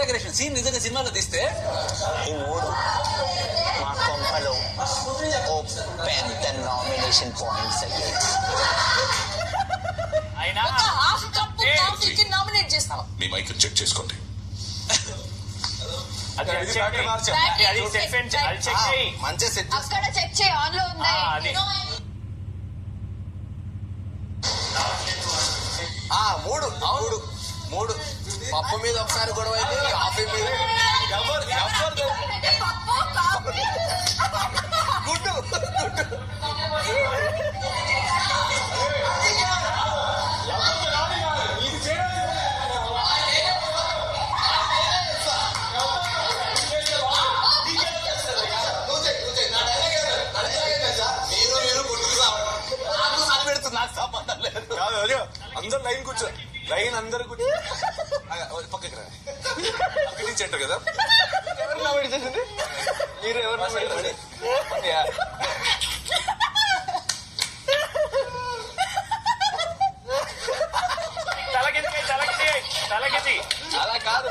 Exaggeration. Scene నిజంగా సినిమాలో తీస్తే ఈ మూడు మా కొంపలో ఓ పెద్ద నామినేషన్ పాయింట్స్ అయ్యాయి. అయినా హాఫ్ కప్ కాఫీకి నామినేట్ చేస్తాం. మీ మైక్ చెక్ చేసుకోండి. అది చెక్ చేయి. మంచిగా సెట్ అక్కడ చెక్ చేయి, ఆన్ లో ఉంది. అది మూడు మూడు మూడు పప్పు మీద ఒకసారి గొడవ అయితే కాఫీ మీద పప్పు, కాఫీ. గుడ్డు నాకు సంబంధం లేదు. అందరు లైన్ కూర్చో, లైన్ అందరు కూర్చో. పక్కకి రా, అక్కడి నుంచి అంటారు కదా. ఎవరు నామినేట్ చేసింది? మీరు ఎవరు నామినేట్ చేసింది? తలకింది అలా కాదు,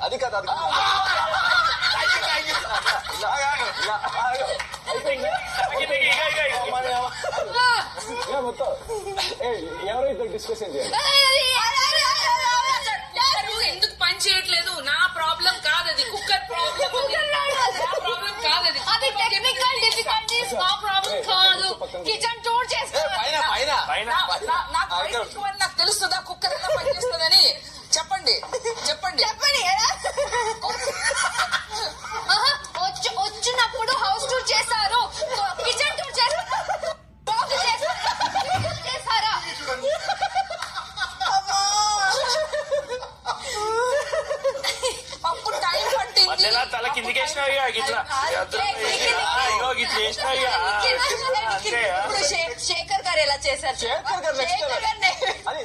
అది కాదు, అది కాదు. ఎవరైతే డిస్కషన్ చేయాలి. ఎందుకు పని చేయట్లేదు? నా ప్రాబ్లం కాదు అది, కుక్కర్ ప్రాబ్లం. ప్రాబ్లం కాదు అది, అది టెక్నికల్ డిఫికల్టీస్, మా ప్రాబ్లం కాదు. కిచెన్ టూర్ చేసుకోవాలి. నాకు తెలుస్తుందా కుక్కర్ ఎలా పనిచేస్తుందని? చెప్పండి చెప్పండి చెప్పండి. వచ్చినప్పుడు హౌస్ టూర్ చేశారు, కిచెన్ టూర్ చేశారా? అప్పుడు టైం పట్టింది. మధ్యలో తల కిందికేసినావు ఇట్లా ఇప్పుడు శేఖర్ గారు ఎలా చేశారు? శేఖర్ గారు next level. అది